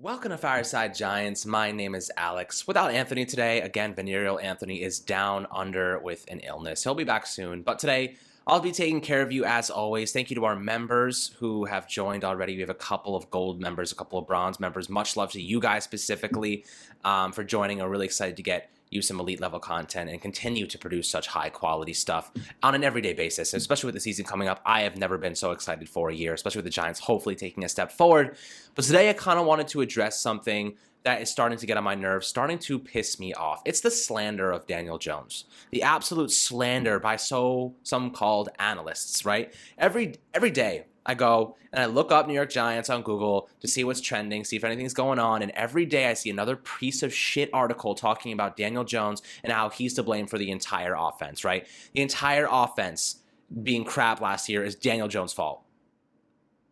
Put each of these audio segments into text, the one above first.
Welcome to Fireside Giants. My name is Alex. Without Anthony today, again, Venereal Anthony is down under with an illness. He'll be back soon, but today I'll be taking care of you as always. Thank you to our members who have joined already. We have a couple of gold members, a couple of bronze members. Much love to you guys specifically for joining. I'm really excited to get you some elite level content and continue to produce such high quality stuff on an everyday basis, especially with the season coming up. I have never been so excited for a year, especially with the Giants hopefully taking a step forward. But today I kind of wanted to address something that is starting to get on my nerves, starting to piss me off. It's the slander of Daniel Jones, the absolute slander by some called analysts, right? Every day I go and I look up New York Giants on Google to see what's trending, see if anything's going on, and every day I see another piece of shit article talking about Daniel Jones and how he's to blame for the entire offense, right? The entire offense being crap last year is Daniel Jones' fault.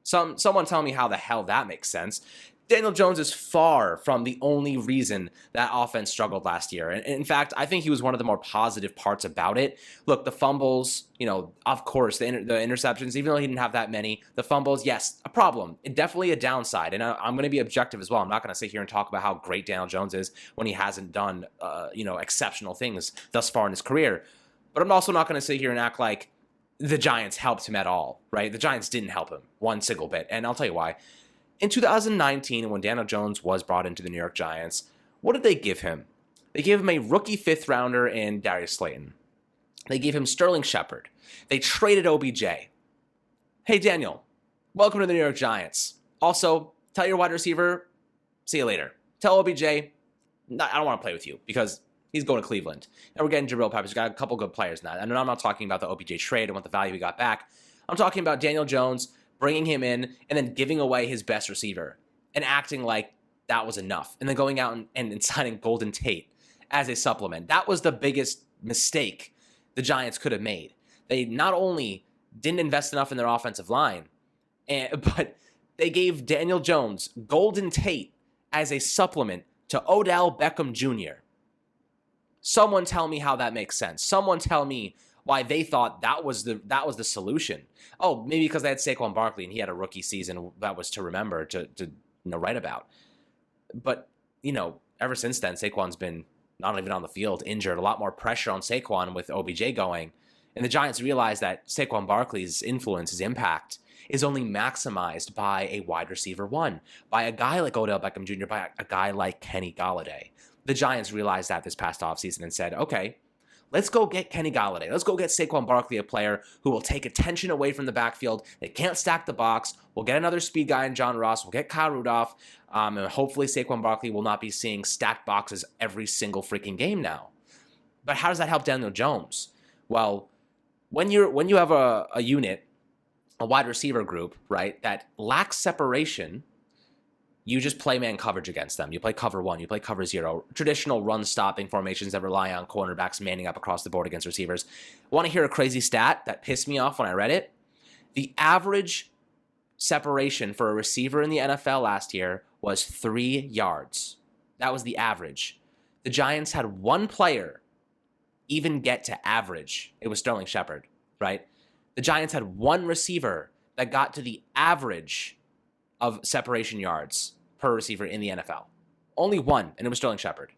Someone tell me how the hell that makes sense. Daniel Jones is far from the only reason that offense struggled last year. And in fact, I think he was one of the more positive parts about it. Look, the fumbles, of course, the interceptions, even though he didn't have that many, the fumbles, yes, a problem. Definitely a downside. And I'm going to be objective as well. I'm not going to sit here and talk about how great Daniel Jones is when he hasn't done, exceptional things thus far in his career. But I'm also not going to sit here and act like the Giants helped him at all, right? The Giants didn't help him one single bit. And I'll tell you why. In 2019, when Daniel Jones was brought into the New York Giants, what did they give him? They gave him a rookie fifth rounder in Darius Slayton. They gave him Sterling Shepard. They traded OBJ. Hey, Daniel, welcome to the New York Giants. Also, tell your wide receiver, see you later. Tell OBJ, I don't want to play with you because he's going to Cleveland. And we're getting Jabril Peppers. We've got a couple good players now. And I'm not talking about the OBJ trade and what the value we got back. I'm talking about Daniel Jones bringing him in and then giving away his best receiver and acting like that was enough. And then going out and signing Golden Tate as a supplement. That was the biggest mistake the Giants could have made. They not only didn't invest enough in their offensive line, but they gave Daniel Jones Golden Tate as a supplement to Odell Beckham Jr. Someone tell me how that makes sense. Someone tell me why they thought that was the solution. Oh, maybe because they had Saquon Barkley and he had a rookie season that was to remember, to write about. But, ever since then, Saquon's been not even on the field, injured, a lot more pressure on Saquon with OBJ going. And the Giants realized that Saquon Barkley's influence, his impact, is only maximized by a wide receiver one, by a guy like Odell Beckham Jr., by a guy like Kenny Golladay. The Giants realized that this past offseason and said, okay, let's go get Kenny Golladay. Let's go get Saquon Barkley, a player who will take attention away from the backfield. They can't stack the box. We'll get another speed guy in John Ross. We'll get Kyle Rudolph. And hopefully Saquon Barkley will not be seeing stacked boxes every single freaking game now. But how does that help Daniel Jones? Well, when you have a unit, a wide receiver group, right, that lacks separation, you just play man coverage against them. You play cover one, you play cover zero, traditional run-stopping formations that rely on cornerbacks manning up across the board against receivers. Want to hear a crazy stat that pissed me off when I read it? The average separation for a receiver in the NFL last year was 3 yards. That was the average. The Giants had one player even get to average. It was Sterling Shepard, right? The Giants had one receiver that got to the average of separation yards per receiver in the NFL. Only one, and it was Sterling Shepard.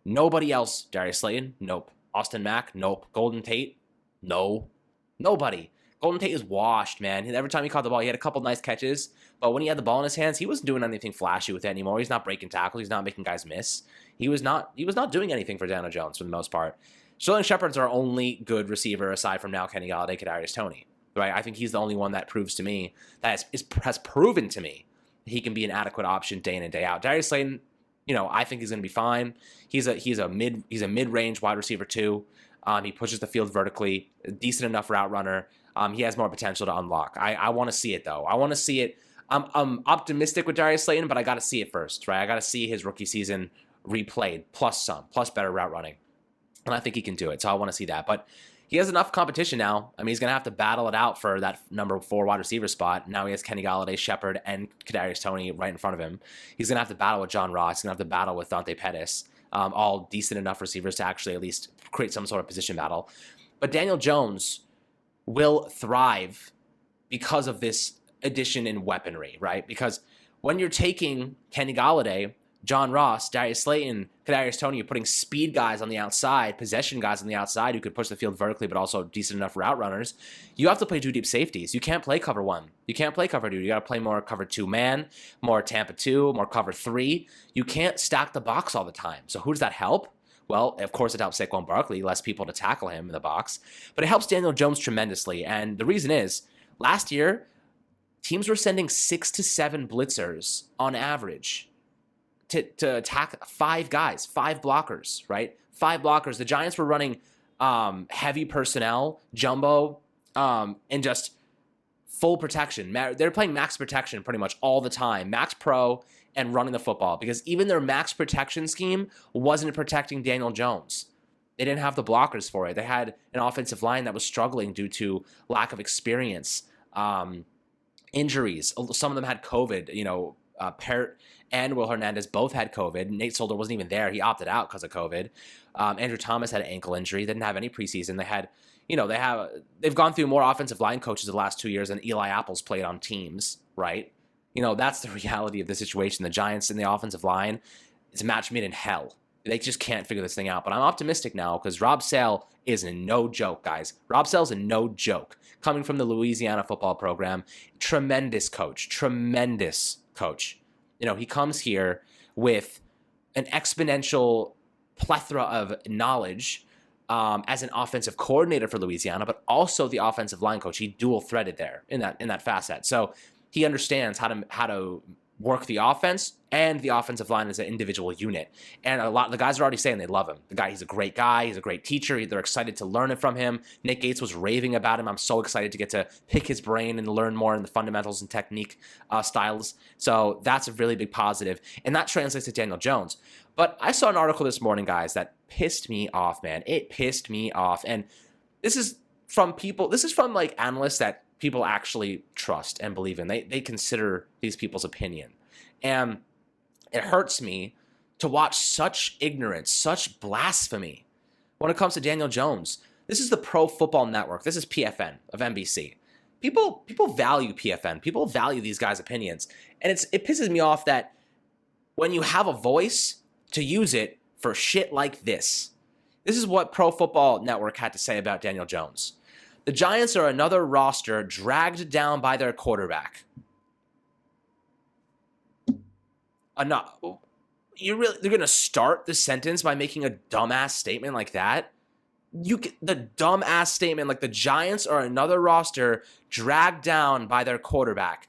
Nobody else. Darius Slayton? Nope. Austin Mack? Nope. Golden Tate? No. Nobody. Golden Tate is washed, man. Every time he caught the ball, he had a couple nice catches, but when he had the ball in his hands, he wasn't doing anything flashy with it anymore. He's not breaking tackles. He's not making guys miss. He was not doing anything for Daniel Jones for the most part. Sterling Shepard's our only good receiver aside from now Kenny Golladay, Kadarius Toney. Right? I think he's the only one that proves to me, that has proven to me, he can be an adequate option day in and day out. Darius Slayton, I think he's going to be fine. He's a mid-range wide receiver too. He pushes the field vertically, a decent enough route runner. He has more potential to unlock. I want to see it though. I want to see it. I'm optimistic with Darius Slayton, but I got to see it first, right? I got to see his rookie season replayed, plus better route running, and I think he can do it. So I want to see that, but he has enough competition now. I mean, he's going to have to battle it out for that number 4 wide receiver spot. Now he has Kenny Golladay, Shepard, and Kadarius Toney right in front of him. He's going to have to battle with John Ross. He's going to have to battle with Dante Pettis. All decent enough receivers to actually at least create some sort of position battle. But Daniel Jones will thrive because of this addition in weaponry, right? Because when you're taking Kenny Golladay, John Ross, Darius Slayton, Kadarius Toney, you're putting speed guys on the outside, possession guys on the outside who could push the field vertically, but also decent enough route runners. You have to play two deep safeties. You can't play cover one. You can't play cover two. You got to play more cover two man, more Tampa 2, more cover 3. You can't stack the box all the time. So who does that help? Well, of course, it helps Saquon Barkley, less people to tackle him in the box, but it helps Daniel Jones tremendously. And the reason is, last year, teams were sending 6 to 7 blitzers on average to attack 5 guys, 5 blockers, right? 5 blockers. The Giants were running heavy personnel, jumbo, and just full protection. They're playing max protection pretty much all the time, max pro and running the football, because even their max protection scheme wasn't protecting Daniel Jones. They didn't have the blockers for it. They had an offensive line that was struggling due to lack of experience, injuries. Some of them had COVID. Parrott and Will Hernandez both had COVID. Nate Solder wasn't even there. He opted out because of COVID. Andrew Thomas had an ankle injury. They didn't have any preseason. They've gone through more offensive line coaches the last 2 years than Eli Apple's played on teams, right? That's the reality of the situation. The Giants in the offensive line, it's a match made in hell. They just can't figure this thing out. But I'm optimistic now because Rob Sale is no joke, guys. Rob Sale's no joke. Coming from the Louisiana football program, tremendous coach. He comes here with an exponential plethora of knowledge as an offensive coordinator for Louisiana, but also the offensive line coach. He dual threaded there in that facet. So he understands how to work the offense and the offensive line as an individual unit. And a lot of the guys are already saying they love him. He's a great guy. He's a great teacher. They're excited to learn it from him. Nick Gates was raving about him. I'm so excited to get to pick his brain and learn more in the fundamentals and technique styles. So that's a really big positive. And that translates to Daniel Jones. But I saw an article this morning, guys, that pissed me off, man. It pissed me off. And this is from analysts that people actually trust and believe in. They consider these people's opinion. And it hurts me to watch such ignorance, such blasphemy when it comes to Daniel Jones. This is the Pro Football Network. This is PFN of NBC. People value PFN. People value these guys' opinions. And it pisses me off that when you have a voice, to use it for shit like this. This is what Pro Football Network had to say about Daniel Jones. The Giants are another roster dragged down by their quarterback. They're going to start the sentence by making a dumbass statement like that? The dumbass statement, like the Giants are another roster dragged down by their quarterback.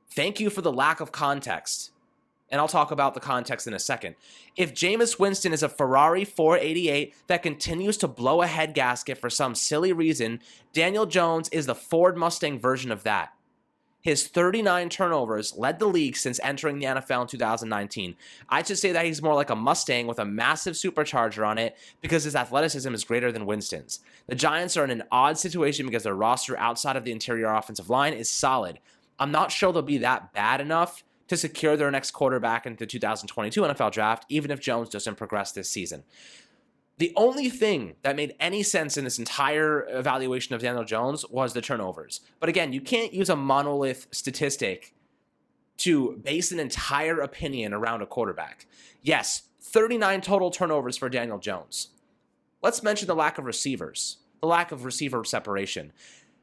Thank you for the lack of context. And I'll talk about the context in a second. If Jameis Winston is a Ferrari 488 that continues to blow a head gasket for some silly reason, Daniel Jones is the Ford Mustang version of that. His 39 turnovers led the league since entering the NFL in 2019. I should say that he's more like a Mustang with a massive supercharger on it because his athleticism is greater than Winston's. The Giants are in an odd situation because their roster outside of the interior offensive line is solid. I'm not sure they'll be that bad enough to secure their next quarterback into the 2022 NFL draft, even if Jones doesn't progress this season. The only thing that made any sense in this entire evaluation of Daniel Jones was the turnovers. But again, you can't use a monolith statistic to base an entire opinion around a quarterback. Yes, 39 total turnovers for Daniel Jones. Let's mention the lack of receivers, the lack of receiver separation.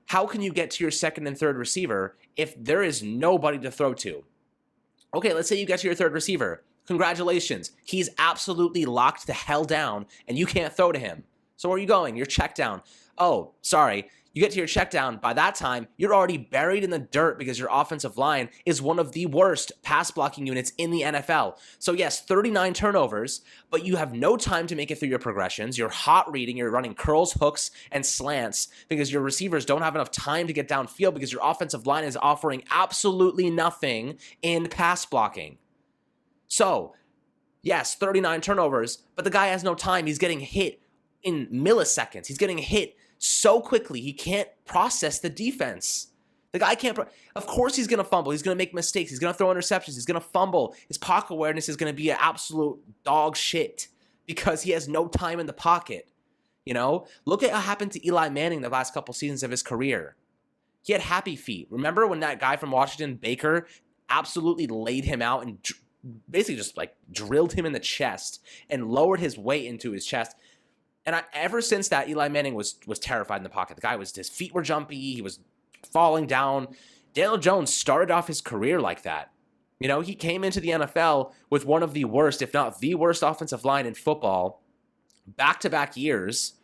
How can you get to your second and third receiver if there is nobody to throw to? Okay, let's say you get to your third receiver. Congratulations. He's absolutely locked the hell down, and you can't throw to him. So where are you going? You're checked down. Oh, sorry. You get to your check down. By that time, you're already buried in the dirt because your offensive line is one of the worst pass blocking units in the NFL. So yes, 39 turnovers, but you have no time to make it through your progressions. You're hot reading. You're running curls, hooks, and slants because your receivers don't have enough time to get downfield because your offensive line is offering absolutely nothing in pass blocking. So, yes, 39 turnovers, but the guy has no time. He's getting hit in milliseconds. He's getting hit so quickly, he can't process the defense. The guy can't. Of course he's going to fumble. He's going to make mistakes. He's going to throw interceptions. He's going to fumble. His pocket awareness is going to be an absolute dog shit because he has no time in the pocket. Look at what happened to Eli Manning the last couple seasons of his career. He had happy feet. Remember when that guy from Washington, Baker, absolutely laid him out and basically just like drilled him in the chest and lowered his weight into his chest. And ever since that, Eli Manning was terrified in the pocket. The guy his feet were jumpy. He was falling down. Daniel Jones started off his career like that. He came into the NFL with one of the worst, if not the worst offensive line in football, back-to-back years,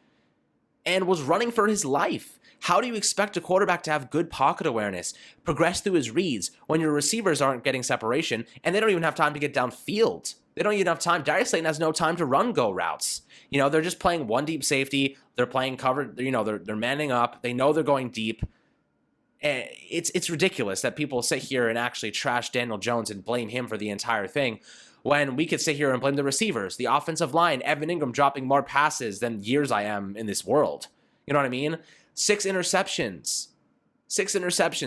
and was running for his life. How do you expect a quarterback to have good pocket awareness, progress through his reads, when your receivers aren't getting separation, and they don't even have time to get downfield? They don't even have time. Darius Slayton has no time to run go routes. They're just playing one deep safety. They're playing cover. They're manning up. They know they're going deep. And it's ridiculous that people sit here and actually trash Daniel Jones and blame him for the entire thing, when we could sit here and blame the receivers, the offensive line, Evan Ingram dropping more passes than years I am in this world. You know what I mean? 6 interceptions.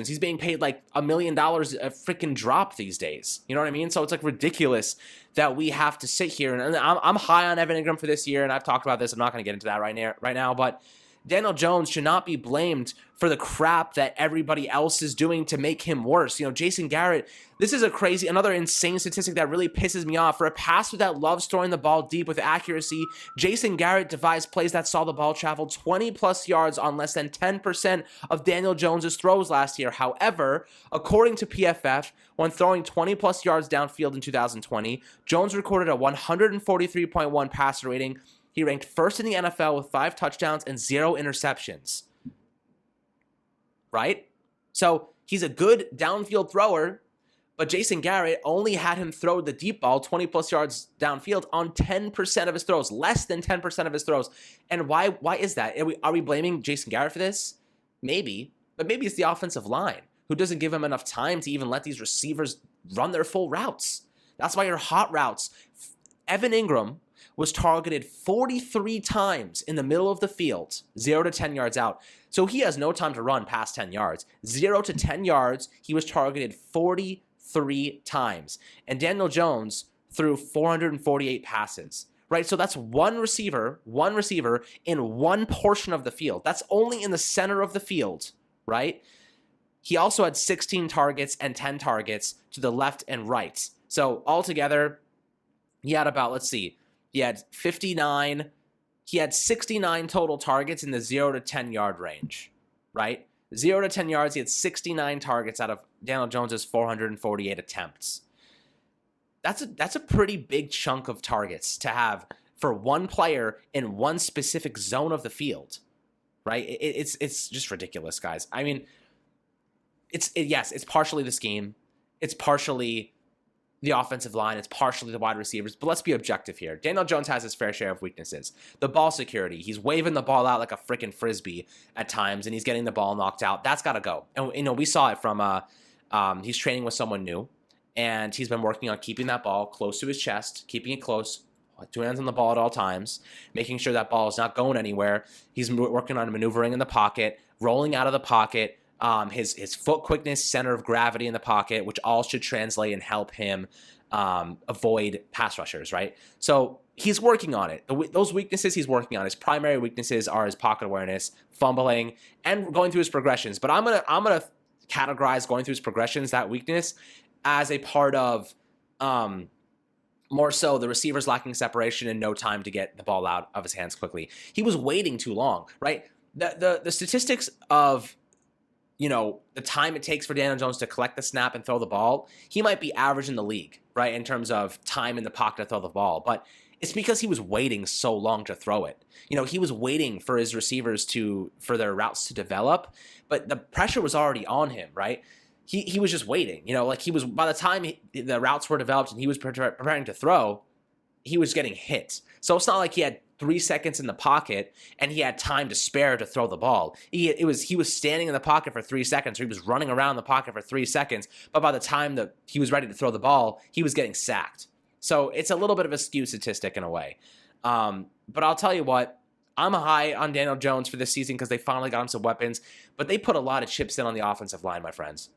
He's being paid like $1 million a freaking drop these days. You know what I mean? So it's like ridiculous that we have to sit here. And I'm high on Evan Ingram for this year, and I've talked about this. I'm not going to get into that right now, but Daniel Jones should not be blamed for the crap that everybody else is doing to make him worse. Jason Garrett, this is another insane statistic that really pisses me off. For a passer that loves throwing the ball deep with accuracy, Jason Garrett devised plays that saw the ball travel 20-plus yards on less than 10% of Daniel Jones' throws last year. However, according to PFF, when throwing 20-plus yards downfield in 2020, Jones recorded a 143.1 passer rating. He ranked first in the NFL with 5 touchdowns and 0 interceptions. Right? So he's a good downfield thrower, but Jason Garrett only had him throw the deep ball 20-plus yards downfield on 10% of his throws, less than 10% of his throws. And why is that? Are we blaming Jason Garrett for this? Maybe, but maybe it's the offensive line who doesn't give him enough time to even let these receivers run their full routes. That's why your hot routes. Evan Ingram was targeted 43 times in the middle of the field, 0 to 10 yards out. So he has no time to run past 10 yards. 0 to 10 yards, he was targeted 43 times. And Daniel Jones threw 448 passes, right? So that's one receiver in one portion of the field. That's only in the center of the field, right? He also had 16 targets and 10 targets to the left and right. So altogether, he had about, he had 59. He had 69 total targets in the 0 to 10 yard range, right? 0 to 10 yards, he had 69 targets out of Daniel Jones's 448 attempts. That's a pretty big chunk of targets to have for one player in one specific zone of the field, right? It's just ridiculous, guys. I mean, yes, it's partially the scheme. It's partially the offensive line, it's partially the wide receivers, but let's be objective here. Daniel Jones has his fair share of weaknesses. The ball security, he's waving the ball out like a freaking frisbee at times, and he's getting the ball knocked out. That's got to go. And, we saw it from, he's training with someone new, and he's been working on keeping that ball close to his chest, keeping it close, 2 hands on the ball at all times, making sure that ball is not going anywhere. He's working on maneuvering in the pocket, rolling out of the pocket, his foot quickness, center of gravity in the pocket, which all should translate and help him avoid pass rushers, right? So he's working on it. Those weaknesses he's working on. His primary weaknesses are his pocket awareness, fumbling, and going through his progressions. But I'm gonna categorize going through his progressions, that weakness, as a part of more so the receivers lacking separation and no time to get the ball out of his hands quickly. He was waiting too long, right? The statistics of the time it takes for Daniel Jones to collect the snap and throw the ball, he might be average in the league, right, in terms of time in the pocket to throw the ball. But it's because he was waiting so long to throw it. He was waiting for his receivers for their routes to develop, but the pressure was already on him, right? He was just waiting. He was, by the time the routes were developed and he was preparing to throw, he was getting hit. So it's not like he had 3 seconds in the pocket and he had time to spare to throw the ball. He was standing in the pocket for 3 seconds, or he was running around the pocket for 3 seconds, but by the time that he was ready to throw the ball, he was getting sacked. So it's a little bit of a skewed statistic in a way. But I'll tell you what, I'm high on Daniel Jones for this season because they finally got him some weapons, but they put a lot of chips in on the offensive line, my friends.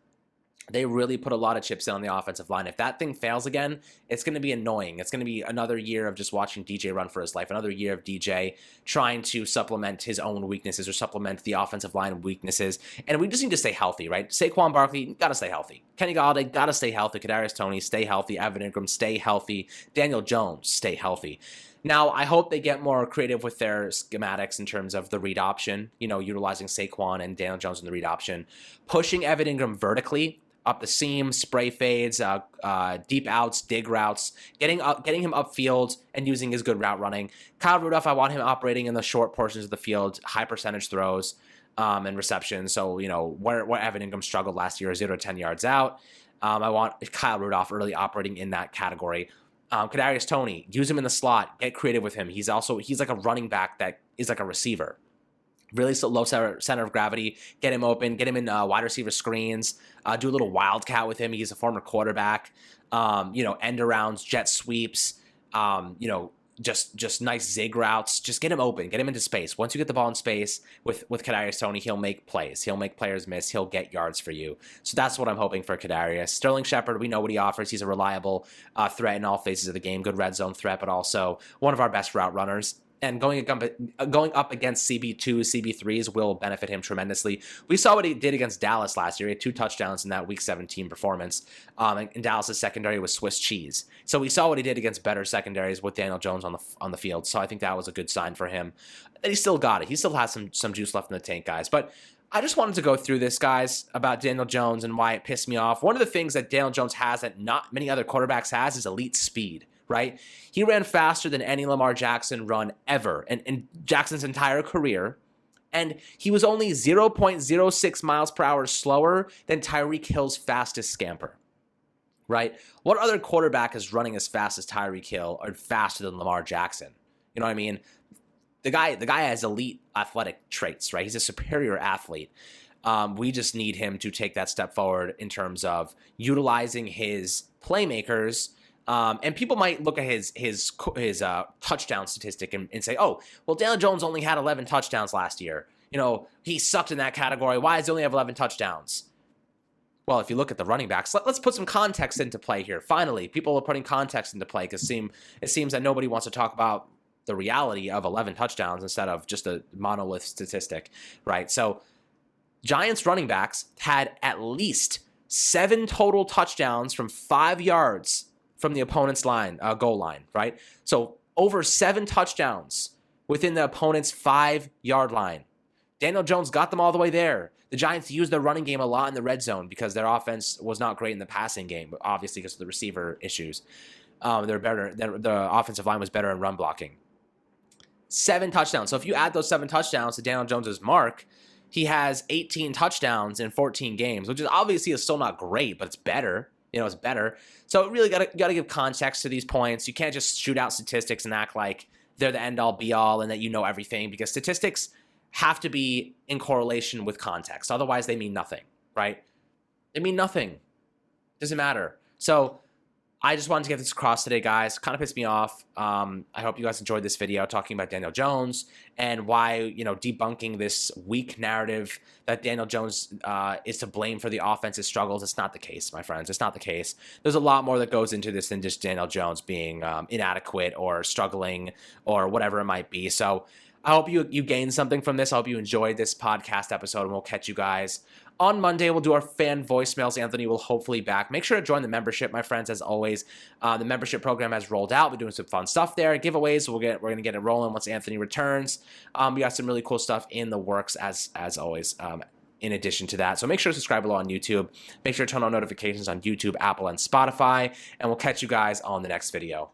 They really put a lot of chips in on the offensive line. If that thing fails again, it's going to be annoying. It's going to be another year of just watching DJ run for his life, another year of DJ trying to supplement his own weaknesses or supplement the offensive line weaknesses. And we just need to stay healthy, right? Saquon Barkley, got to stay healthy. Kenny Golladay, got to stay healthy. Kadarius Toney, stay healthy. Evan Ingram, stay healthy. Daniel Jones, stay healthy. Now, I hope they get more creative with their schematics in terms of the read option, utilizing Saquon and Daniel Jones in the read option, pushing Evan Ingram vertically, up the seam, spray fades, deep outs, dig routes, getting him upfield and using his good route running. Kyle Rudolph, I want him operating in the short portions of the field, high percentage throws and receptions. So, where Evan Ingram struggled last year, 0 to 10 yards out. I want Kyle Rudolph really operating in that category. Kadarius Toney, use him in the slot, get creative with him. He's like a running back that is like a receiver. Really low center of gravity, get him open, get him in wide receiver screens, do a little wildcat with him. He's a former quarterback, end arounds, jet sweeps, just nice zig routes. Just get him open, get him into space. Once you get the ball in space with Kadarius Toney, he'll make plays. He'll make players miss. He'll get yards for you. So that's what I'm hoping for Kadarius. Sterling Shepard, we know what he offers. He's a reliable threat in all phases of the game, good red zone threat, but also one of our best route runners. And going up against CB2, CB3s will benefit him tremendously. We saw what he did against Dallas last year. He had 2 touchdowns in that Week 17 performance. And Dallas' secondary was Swiss cheese. So we saw what he did against better secondaries with Daniel Jones on the field. So I think that was a good sign for him. And he still got it. He still has some juice left in the tank, guys. But I just wanted to go through this, guys, about Daniel Jones and why it pissed me off. One of the things that Daniel Jones has that not many other quarterbacks has is elite speed. Right? He ran faster than any Lamar Jackson run ever in Jackson's entire career. And he was only 0.06 miles per hour slower than Tyreek Hill's fastest scamper. Right? What other quarterback is running as fast as Tyreek Hill or faster than Lamar Jackson? You know what I mean? The guy has elite athletic traits, right? He's a superior athlete. We just need him to take that step forward in terms of utilizing his playmakers. And people might look at his touchdown statistic and say, oh, well, Daniel Jones only had 11 touchdowns last year. He sucked in that category. Why does he only have 11 touchdowns? Well, if you look at the running backs, let's put some context into play here. Finally, people are putting context into play because it seems that nobody wants to talk about the reality of 11 touchdowns instead of just a monolith statistic, right? So Giants running backs had at least 7 total touchdowns from 5 yards from the opponent's goal line, right? So over 7 touchdowns within the opponent's 5-yard line. Daniel Jones got them all the way there. The Giants used their running game a lot in the red zone because their offense was not great in the passing game, obviously because of the receiver issues. They're better. The offensive line was better in run blocking. 7 touchdowns. So if you add those 7 touchdowns to Daniel Jones's mark, he has 18 touchdowns in 14 games, which is obviously still not great, but it's better. It's better. So really got to give context to these points. You can't just shoot out statistics and act like they're the end-all, be-all and that you know everything, because statistics have to be in correlation with context. Otherwise, they mean nothing, right? They mean nothing. Doesn't matter. So I just wanted to get this across today, guys. Kind of pissed me off. I hope you guys enjoyed this video talking about Daniel Jones and why, debunking this weak narrative that Daniel Jones is to blame for the offense's struggles. It's not the case, my friends. It's not the case. There's a lot more that goes into this than just Daniel Jones being inadequate or struggling or whatever it might be. So I hope you gained something from this. I hope you enjoyed this podcast episode, and we'll catch you guys on Monday. We'll do our fan voicemails. Anthony will hopefully back. Make sure to join the membership, my friends, as always. The membership program has rolled out. We're doing some fun stuff there. Giveaways, we're going to get it rolling once Anthony returns. We got some really cool stuff in the works, as always, in addition to that. So make sure to subscribe below on YouTube. Make sure to turn on notifications on YouTube, Apple, and Spotify. And we'll catch you guys on the next video.